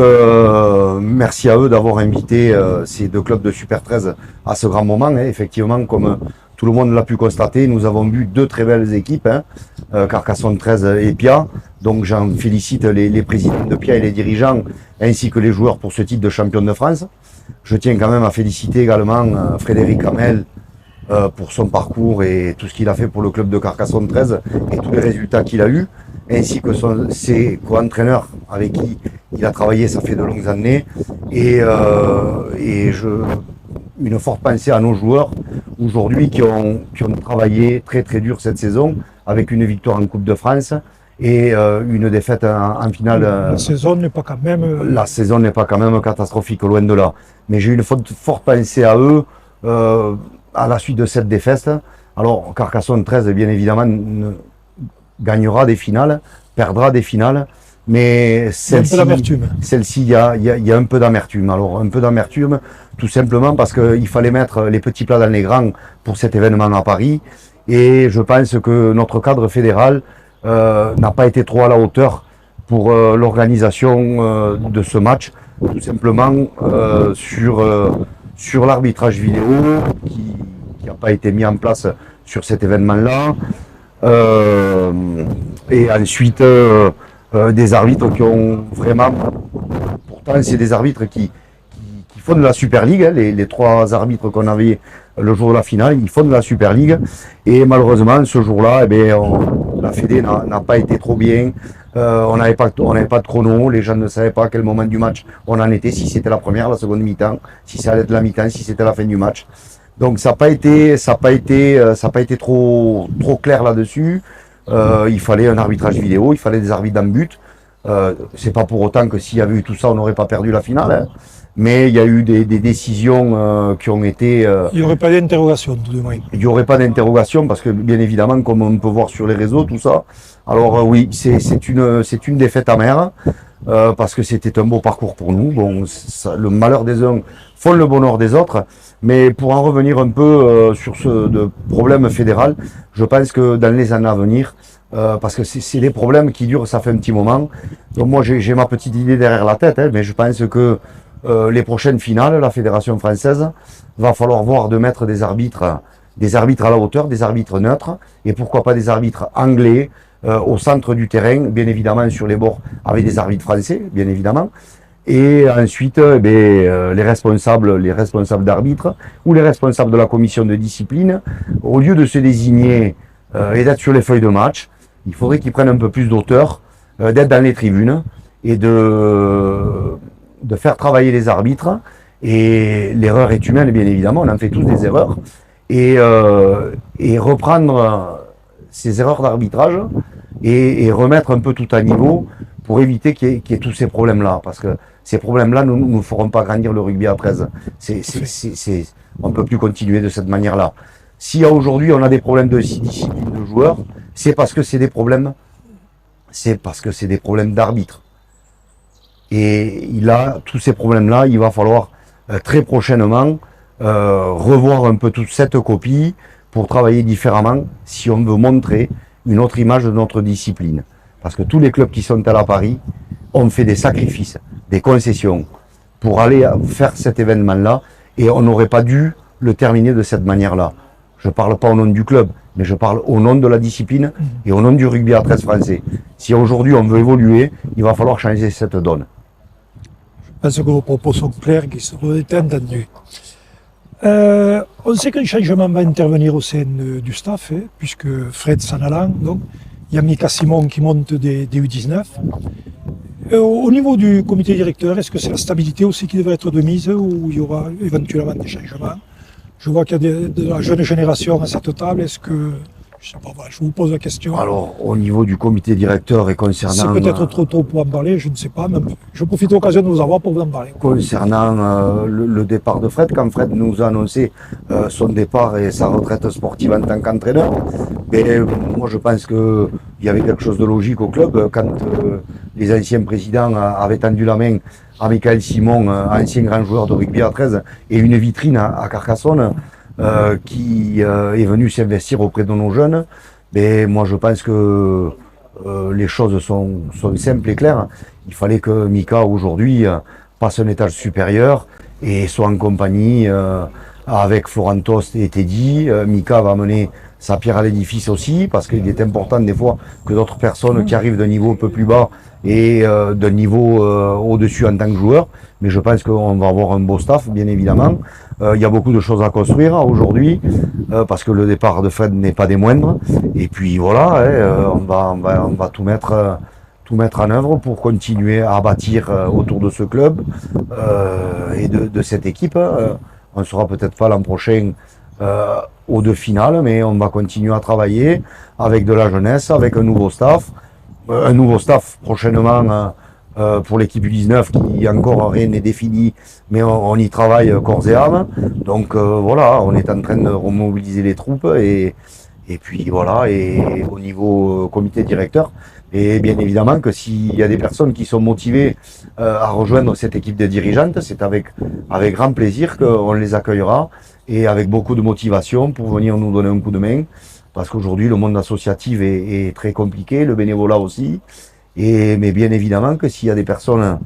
merci à eux d'avoir invité ces deux clubs de Super 13 à ce grand moment. Effectivement, comme tout le monde l'a pu constater, nous avons vu deux très belles équipes, Carcassonne 13 et Pia. Donc j'en félicite les présidents de Pia et les dirigeants, ainsi que les joueurs pour ce titre de champion de France. Je tiens quand même à féliciter également Frédéric Hamel pour son parcours et tout ce qu'il a fait pour le club de Carcassonne 13 et tous les résultats qu'il a eus, ainsi que ses co-entraîneurs avec qui il a travaillé, ça fait de longues années. Et une forte pensée à nos joueurs aujourd'hui qui ont travaillé très très dur cette saison avec une victoire en Coupe de France et une défaite en finale. La saison n'est pas quand même... La saison n'est pas quand même catastrophique, loin de là. Mais j'ai une forte pensée à eux à la suite de cette défaite. Alors Carcassonne 13, bien évidemment, gagnera des finales, perdra des finales. Mais celle-ci, il y a un peu d'amertume. Alors, un peu d'amertume, tout simplement parce qu'il fallait mettre les petits plats dans les grands pour cet événement à Paris. Et je pense que notre cadre fédéral n'a pas été trop à la hauteur pour l'organisation de ce match. Tout simplement sur l'arbitrage vidéo qui n'a pas été mis en place sur cet événement-là. Et ensuite... des arbitres qui ont vraiment... Pourtant, c'est des arbitres qui font de la Super League. Hein, les trois arbitres qu'on avait le jour de la finale, ils font de la Super League. Et malheureusement, ce jour-là, la Fédé n'a pas été trop bien. On n'avait pas de chrono. Les gens ne savaient pas à quel moment du match on en était, si c'était la première, la seconde mi-temps, si ça allait être la mi-temps, si c'était la fin du match. Donc ça n'a pas été trop clair là-dessus. Il fallait un arbitrage vidéo, il fallait des arbitres en but. C'est pas pour autant que s'il y avait eu tout ça, on n'aurait pas perdu la finale. Hein. Mais il y a eu des décisions qui ont été... Il n'y aurait pas d'interrogation, tout de moins. Il n'y aurait pas d'interrogation parce que, bien évidemment, comme on peut voir sur les réseaux, tout ça. Alors oui, c'est une défaite amère parce que c'était un beau parcours pour nous. Bon, le malheur des uns font le bonheur des autres. Mais pour en revenir un peu sur ce problème fédéral, je pense que dans les années à venir, parce que c'est des problèmes qui durent, ça fait un petit moment. Donc moi j'ai ma petite idée derrière la tête, hein, mais je pense que les prochaines finales, la Fédération française, va falloir voir de mettre des arbitres à la hauteur, des arbitres neutres, et pourquoi pas des arbitres anglais au centre du terrain, bien évidemment sur les bords avec des arbitres français, bien évidemment. Et ensuite, les responsables d'arbitres ou les responsables de la commission de discipline, au lieu de se désigner et d'être sur les feuilles de match, il faudrait qu'ils prennent un peu plus d'auteur, d'être dans les tribunes et de faire travailler les arbitres. Et l'erreur est humaine, bien évidemment, on en fait tous des erreurs. Et reprendre ces erreurs d'arbitrage et remettre un peu tout à niveau pour éviter qu'il y ait tous ces problèmes-là. Parce que ces problèmes-là ne feront pas grandir le rugby à 13. On ne peut plus continuer de cette manière-là. Si aujourd'hui on a des problèmes de discipline de joueurs, c'est parce que c'est des problèmes d'arbitre. Et tous ces problèmes-là, il va falloir très prochainement revoir un peu toute cette copie pour travailler différemment si on veut montrer une autre image de notre discipline. Parce que tous les clubs qui sont à la Paris ont fait des sacrifices, des concessions pour aller faire cet événement-là et on n'aurait pas dû le terminer de cette manière-là. Je ne parle pas au nom du club, mais je parle au nom de la discipline et au nom du rugby à 13 français. Si aujourd'hui on veut évoluer, il va falloir changer cette donne. Je pense que vos propos sont clairs, qui seront entendus. On sait qu'un changement va intervenir au sein du staff, puisque Fred s'en allant, donc il y a Mika Simon qui monte des U19. Au niveau du comité directeur, est-ce que c'est la stabilité aussi qui devrait être de mise ou il y aura éventuellement des changements? Je vois qu'il y a de la jeune génération à cette table. Est-ce que, je sais pas, voilà, je vous pose la question. Alors, au niveau du comité directeur et C'est concernant, peut-être trop tôt pour en parler, je ne sais pas. Mais je profite de l'occasion de vous avoir pour vous en parler. concernant le départ de Fred, quand Fred nous a annoncé son départ et sa retraite sportive en tant qu'entraîneur, mais moi je pense qu'il y avait quelque chose de logique au club quand les anciens présidents avaient tendu la main à Michael Simon, ancien grand joueur de rugby à 13, et une vitrine à Carcassonne qui est venu s'investir auprès de nos jeunes. Mais moi je pense que les choses sont simples et claires. Il fallait que Mika aujourd'hui passe un étage supérieur et soit en compagnie avec Florent Tost et Teddy. Mika va mener sa pierre à l'édifice aussi, parce qu'il est important des fois que d'autres personnes qui arrivent d'un niveau un peu plus bas et d'un niveau au-dessus en tant que joueur. Mais je pense qu'on va avoir un beau staff, bien évidemment. Il y a beaucoup de choses à construire aujourd'hui, parce que le départ de Fred n'est pas des moindres. Et puis voilà, on va tout mettre en œuvre pour continuer à bâtir autour de ce club et de cette équipe. On ne sera peut-être pas l'an prochain aux deux finales, mais on va continuer à travailler avec de la jeunesse, avec un nouveau staff. Un nouveau staff prochainement pour l'équipe U19 qui encore rien n'est défini, mais on y travaille corps et âme. Donc voilà, on est en train de remobiliser les troupes et puis voilà, et au niveau comité directeur. Et bien évidemment que s'il y a des personnes qui sont motivées à rejoindre cette équipe de dirigeantes, c'est avec grand plaisir qu'on les accueillera et avec beaucoup de motivation pour venir nous donner un coup de main. Parce qu'aujourd'hui, le monde associatif est très compliqué, le bénévolat aussi. Mais bien évidemment que s'il y a des personnes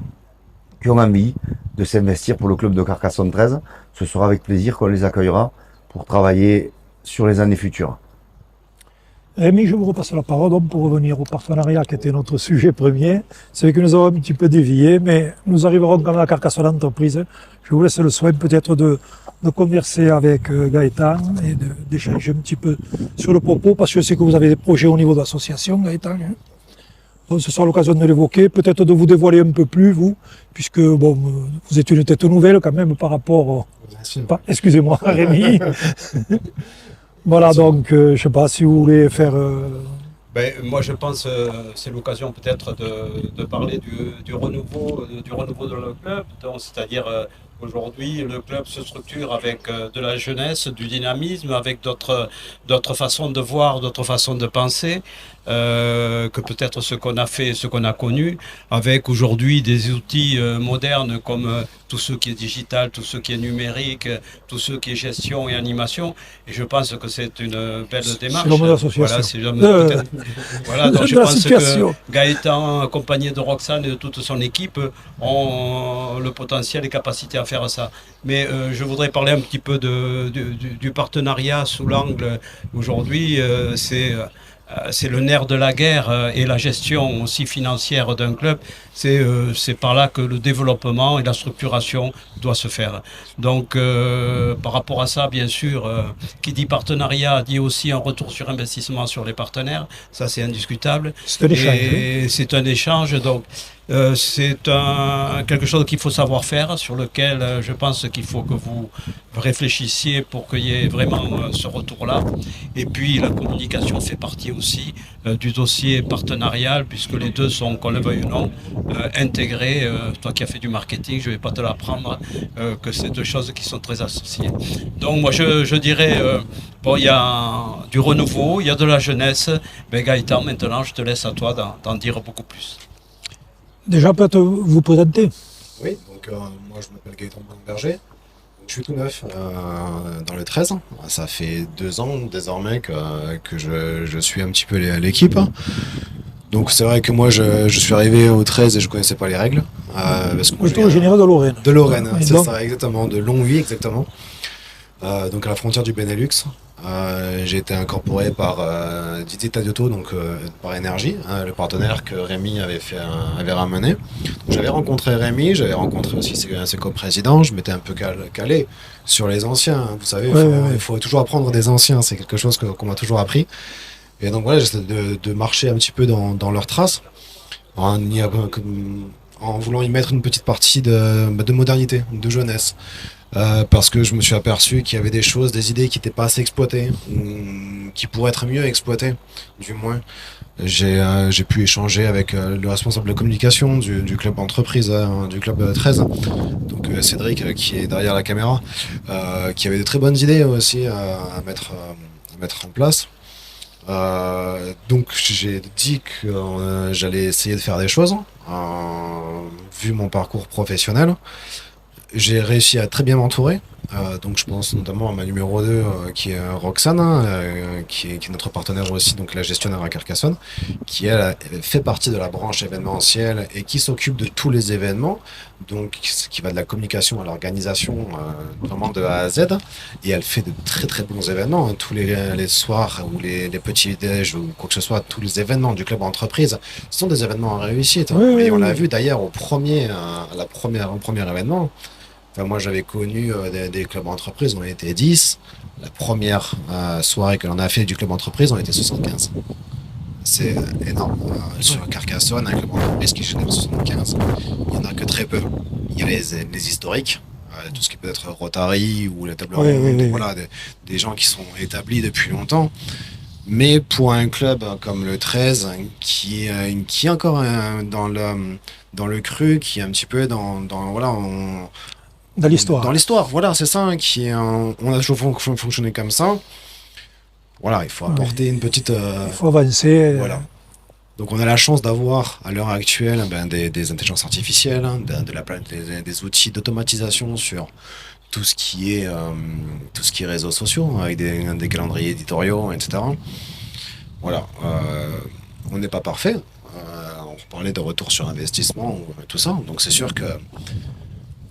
qui ont envie de s'investir pour le club de Carcassonne 13, ce sera avec plaisir qu'on les accueillera pour travailler sur les années futures. Rémi, je vous repasse la parole donc, pour revenir au partenariat qui était notre sujet premier. C'est vrai que nous avons un petit peu dévié, mais nous arriverons quand même à Carcassonne Entreprise. Je vous laisse le soin peut-être de converser avec Gaëtan et d'échanger un petit peu sur le propos, parce que je sais que vous avez des projets au niveau de l'association, Gaëtan. Donc, ce sera l'occasion de l'évoquer, peut-être de vous dévoiler un peu plus, vous, puisque bon, vous êtes une tête nouvelle quand même par rapport... Excusez-moi, Rémi. Voilà, donc, je ne sais pas si vous voulez faire... Moi, je pense c'est l'occasion peut-être de parler du renouveau de le club. Donc, c'est-à-dire aujourd'hui, le club se structure avec de la jeunesse, du dynamisme, avec d'autres façons de voir, d'autres façons de penser. Que peut-être ce qu'on a fait, ce qu'on a connu, avec aujourd'hui des outils modernes comme tout ce qui est digital, tout ce qui est numérique, tout ce qui est gestion et animation. Et je pense que c'est une belle démarche. C'est l'homme de l'association. Voilà, donc je pense que Gaëtan, accompagné de Roxane et de toute son équipe, ont le potentiel et capacité à faire ça. Mais je voudrais parler un petit peu du partenariat sous l'angle aujourd'hui, c'est le nerf de la guerre et la gestion aussi financière d'un club. C'est par là que le développement et la structuration doit se faire. Donc par rapport à ça, bien sûr, qui dit partenariat dit aussi un retour sur investissement sur les partenaires. Ça, c'est indiscutable. C'est un échange. Et c'est un échange. Donc c'est quelque chose qu'il faut savoir faire, sur lequel je pense qu'il faut que vous réfléchissiez pour qu'il y ait vraiment ce retour-là. Et puis la communication fait partie aussi du dossier partenarial, puisque les deux sont, qu'on le veuille ou non, intégrés. Toi qui as fait du marketing, je ne vais pas te l'apprendre, que c'est deux choses qui sont très associées. Donc moi je dirais, bon, il y a du renouveau, il y a de la jeunesse. Mais Gaëtan, maintenant je te laisse à toi d'en dire beaucoup plus. Déjà, peut-être vous présenter. Oui, donc moi je m'appelle Gaëtan Berger. Je suis tout neuf dans le 13. Ça fait 2 ans désormais que je suis un petit peu l'équipe. Donc c'est vrai que moi je suis arrivé au 13 et je connaissais pas les règles. Parce que moi, Je suis originaire de Lorraine. de Lorraine, Et c'est donc- ça exactement, de Longwy exactement. Donc à la frontière du Benelux. J'ai été incorporé par Didier Tadiotto, donc par Énergie, le partenaire que Rémi avait ramené. Donc, j'avais rencontré Rémi, j'avais rencontré aussi ses coprésidents, je m'étais un peu calé sur les anciens. Hein, vous savez, il faut toujours apprendre des anciens, c'est quelque chose qu'on m'a toujours appris. Et donc voilà, j'essaie de marcher un petit peu dans leurs traces. en voulant y mettre une petite partie de modernité, de jeunesse. Parce que je me suis aperçu qu'il y avait des choses, des idées qui n'étaient pas assez exploitées, ou qui pourraient être mieux exploitées, du moins. J'ai pu échanger avec le responsable de communication du club entreprise, du club 13, donc Cédric, qui est derrière la caméra, qui avait de très bonnes idées aussi à mettre en place. Donc j'ai dit que j'allais essayer de faire des choses, vu mon parcours professionnel. J'ai réussi à très bien m'entourer, donc je pense notamment à ma numéro 2 qui est Roxane, qui est notre partenaire aussi, donc la gestionnaire à Carcassonne, qui elle fait partie de la branche événementielle et qui s'occupe de tous les événements, donc qui va de la communication à l'organisation, vraiment de A à Z, et elle fait de très très bons événements, hein, tous les soirs ou les petits déj ou quoi que ce soit, tous les événements du club entreprise sont des événements à réussite, hein. Oui, Et on oui, l'a oui. vu d'ailleurs au premier événement. Enfin, moi, j'avais connu des clubs entreprises, on était 10. La première soirée que l'on a fait du club entreprise, on était 75. C'est énorme. Sur Carcassonne, un club entreprise qui génère 75, il n'y en a que très peu. Il y a les historiques, tout ce qui peut être Rotary ou la table ronde, Oui. voilà, des gens qui sont établis depuis longtemps. Mais pour un club comme le 13, qui est encore dans le cru, qui est un petit peu voilà, Dans l'histoire. dans l'histoire, voilà, c'est ça, hein, on a toujours fonctionné comme ça. Voilà, il faut apporter une petite. Il faut avancer. Voilà. Donc on a la chance d'avoir à l'heure actuelle des intelligences artificielles, hein, des outils d'automatisation sur tout ce qui est réseaux sociaux, hein, avec des calendriers éditoriaux, etc. Voilà, on n'est pas parfait. On parlait de retour sur investissement, tout ça. Donc c'est sûr que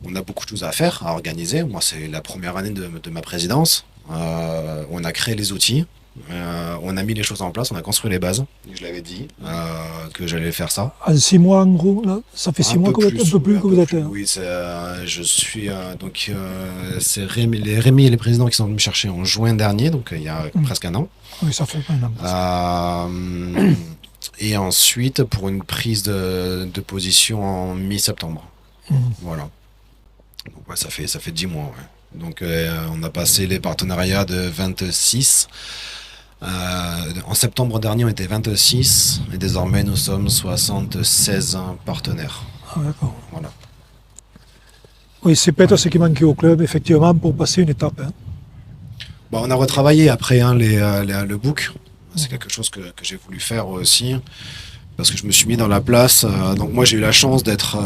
on a beaucoup de choses à faire, à organiser. Moi, c'est la première année de ma présidence. On a créé les outils, on a mis les choses en place, on a construit les bases. Je l'avais dit que j'allais faire ça. En 6 mois, en gros, là, ça fait 6 mois que vous êtes, un peu plus que vous êtes. Oui, je suis donc c'est Rémi et les présidents qui sont venus me chercher en juin dernier, donc il y a presque un an. Oui, ça fait un an. Et ensuite pour une prise de position en mi-septembre. Voilà. Donc ouais, ça fait 10 mois. Ouais. Donc on a passé les partenariats de 26. En septembre dernier, on était 26 et désormais nous sommes 76 partenaires. Ah, d'accord. Voilà. Oui, c'est peut-être ce qui manquait au club, effectivement, pour passer une étape. Hein. Bon, on a retravaillé après le book. C'est quelque chose que j'ai voulu faire aussi parce que je me suis mis dans la place. Donc moi, j'ai eu la chance d'être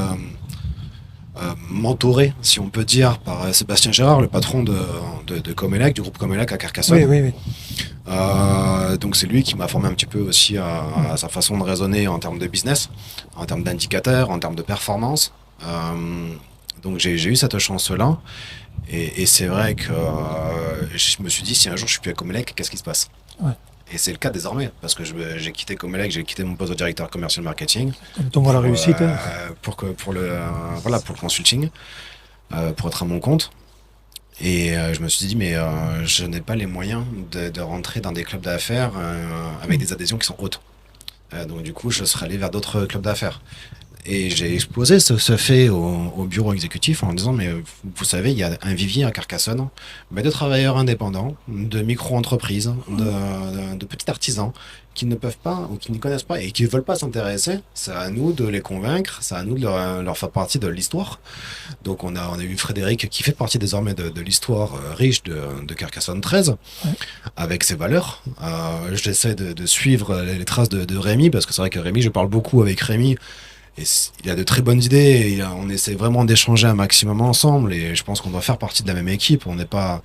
mentoré, si on peut dire, par Sébastien Gérard, le patron de Comelec, du groupe Comelec à Carcassonne. Oui. Donc c'est lui qui m'a formé un petit peu aussi à sa façon de raisonner en termes de business, en termes d'indicateurs, en termes de performance. Donc j'ai eu cette chance-là. Et c'est vrai que je me suis dit, si un jour je suis plus à Comelec, qu'est-ce qui se passe? Ouais. Et c'est le cas désormais, parce que j'ai quitté Comelec, j'ai quitté mon poste de directeur commercial marketing. Quand on voit la réussite. Hein. Pour le consulting, pour être à mon compte. Et je me suis dit, mais je n'ai pas les moyens de rentrer dans des clubs d'affaires avec des adhésions qui sont hautes. Donc du coup, je serais allé vers d'autres clubs d'affaires. Et j'ai exposé ce fait au bureau exécutif en disant, mais vous savez, il y a un vivier à Carcassonne, mais de travailleurs indépendants, de micro-entreprises, de petits artisans qui ne peuvent pas ou qui ne connaissent pas et qui ne veulent pas s'intéresser. C'est à nous de les convaincre, c'est à nous de leur faire partie de l'histoire. Donc on a eu Frédéric qui fait partie désormais de l'histoire riche de Carcassonne 13, avec ses valeurs. J'essaie de suivre les traces de Rémi, parce que c'est vrai que Rémi, je parle beaucoup avec Rémi. Et il a de très bonnes idées, et on essaie vraiment d'échanger un maximum ensemble, et je pense qu'on doit faire partie de la même équipe. On n'est pas.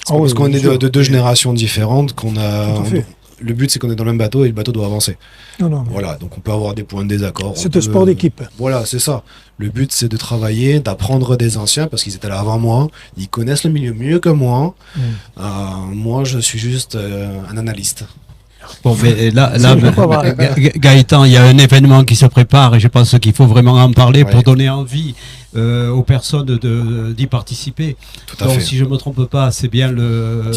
Parce qu'on est de deux générations différentes, le but c'est qu'on est dans le même bateau et le bateau doit avancer. Non. Voilà, donc on peut avoir des points de désaccord. C'est un sport d'équipe. Voilà, c'est ça. Le but c'est de travailler, d'apprendre des anciens, parce qu'ils étaient là avant moi, ils connaissent le milieu mieux que moi. Moi je suis juste un analyste. Bon, mais là pas Gaëtan, il y a un événement qui se prépare et je pense qu'il faut vraiment en parler pour donner envie aux personnes d'y participer. Tout à Donc, fait. si je ne me trompe pas, c'est bien le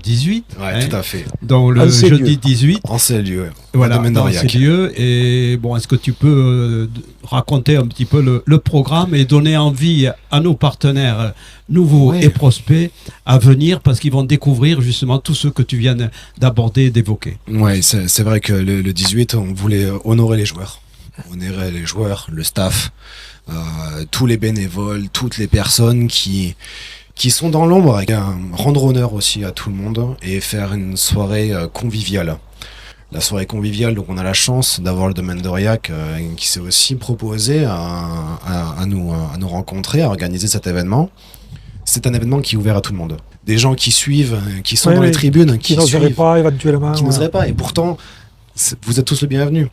18. Ouais, hein. tout à fait. Donc, le Ancien jeudi lieu. 18. En ces lieux. Voilà, domaine dans d'Aurillac. ces lieux. Et bon, est-ce que tu peux raconter un petit peu le programme et donner envie à nos partenaires nouveaux Ouais. et prospects à venir parce qu'ils vont découvrir justement tout ce que tu viens d'aborder et d'évoquer. Ouais, c'est vrai que le 18, on voulait honorer les joueurs. Honorer les joueurs, le staff, tous les bénévoles, toutes les personnes qui sont dans l'ombre, et rendre honneur aussi à tout le monde et faire une soirée conviviale. La soirée conviviale, donc on a la chance d'avoir le domaine d'Aurillac qui s'est aussi proposé à nous rencontrer, à organiser cet événement. C'est un événement qui est ouvert à tout le monde. Des gens qui suivent, qui sont Ouais, dans ouais, les tribunes, qui n'oseraient suivent, pas éventuellement. qui voilà. n'oseraient pas. Et pourtant, vous êtes tous les bienvenus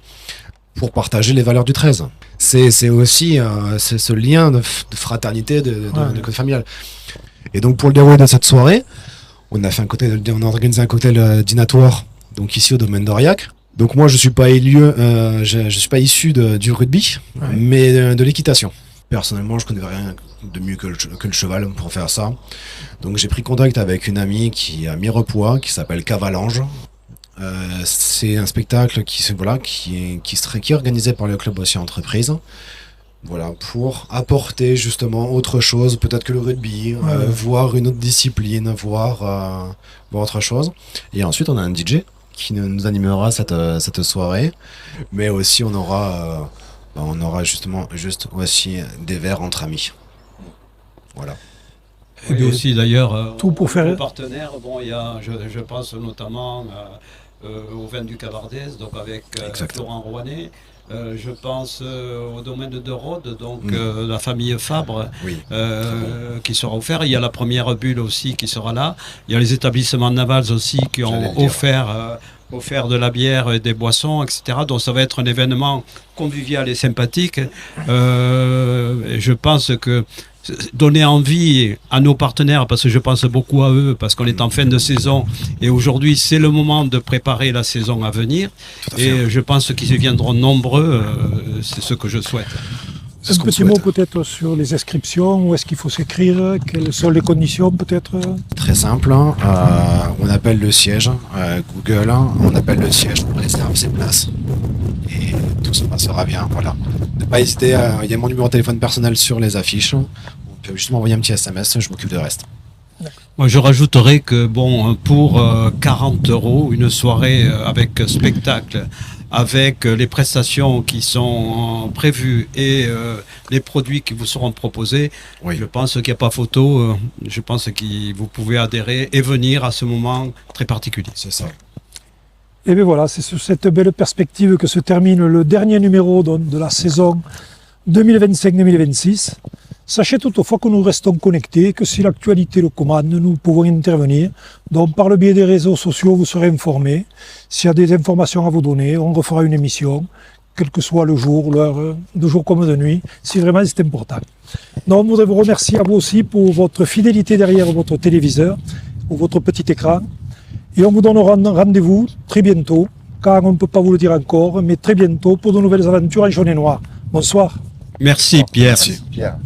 pour partager les valeurs du 13. C'est aussi c'est ce lien de fraternité, de côté familial. Et donc pour le déroulé de cette soirée, on a organisé un cocktail dînatoire, donc ici au domaine d'Aurillac. Donc moi je suis pas je suis pas issu du rugby, mais de l'équitation. Personnellement, je connais rien de mieux que le cheval pour faire ça. Donc j'ai pris contact avec une amie qui est à Mirepoix, qui s'appelle Cavalange. C'est un spectacle qui est organisé par le club aussi entreprise. Voilà, pour apporter justement autre chose, peut-être que le rugby, voir une autre discipline, voir autre chose. Et ensuite, on a un DJ qui nous animera cette soirée, mais aussi on aura justement juste aussi des verres entre amis. Voilà. Et aussi d'ailleurs, Tout pour faire- aux partenaires, bon, il y a, je pense notamment au vin du Cavardès, donc avec Exactement. Florent Rouanet. Je pense au domaine de Rhodes, donc la famille Fabre, Oui. qui sera offert. Il y a la première bulle aussi qui sera là. Il y a les établissements navals aussi qui J'allais ont le dire. offert de la bière et des boissons, etc. Donc ça va être un événement convivial et sympathique. Et je pense que donner envie à nos partenaires, parce que je pense beaucoup à eux, parce qu'on est en fin de saison et aujourd'hui c'est le moment de préparer la saison à venir. Tout à fait. Et je pense qu'ils viendront nombreux, c'est ce que je souhaite. C'est ce Un qu'on petit mot souhaite. peut-être sur les inscriptions, où est-ce qu'il faut s'écrire, quelles sont les conditions peut-être. Très simple, hein. On appelle le siège, Google, hein. On appelle le siège, on réserve ses places et tout se passera bien. Voilà. Ne pas hésiter, il y a mon numéro de téléphone personnel sur les affiches. On peut juste m'envoyer un petit SMS, je m'occupe du reste. Moi, je rajouterais que bon, pour 40 €, une soirée avec spectacle, avec les prestations qui sont prévues et les produits qui vous seront proposés, Oui. je pense qu'il n'y a pas photo. Je pense que vous pouvez adhérer et venir à ce moment très particulier. C'est ça. Et bien voilà, c'est sur cette belle perspective que se termine le dernier numéro de la saison 2025-2026. Sachez toutefois que nous restons connectés, que si l'actualité le commande, nous pouvons intervenir. Donc par le biais des réseaux sociaux, vous serez informés. S'il y a des informations à vous donner, on refera une émission, quel que soit le jour, l'heure, de jour comme de nuit, si vraiment c'est important. Donc, je voudrais vous remercier à vous aussi pour votre fidélité derrière votre téléviseur ou votre petit écran. Et on vous donne rendez-vous très bientôt, car on ne peut pas vous le dire encore, mais très bientôt pour de nouvelles aventures en jaune et noir. Bonsoir. Merci Pierre. Merci. Pierre.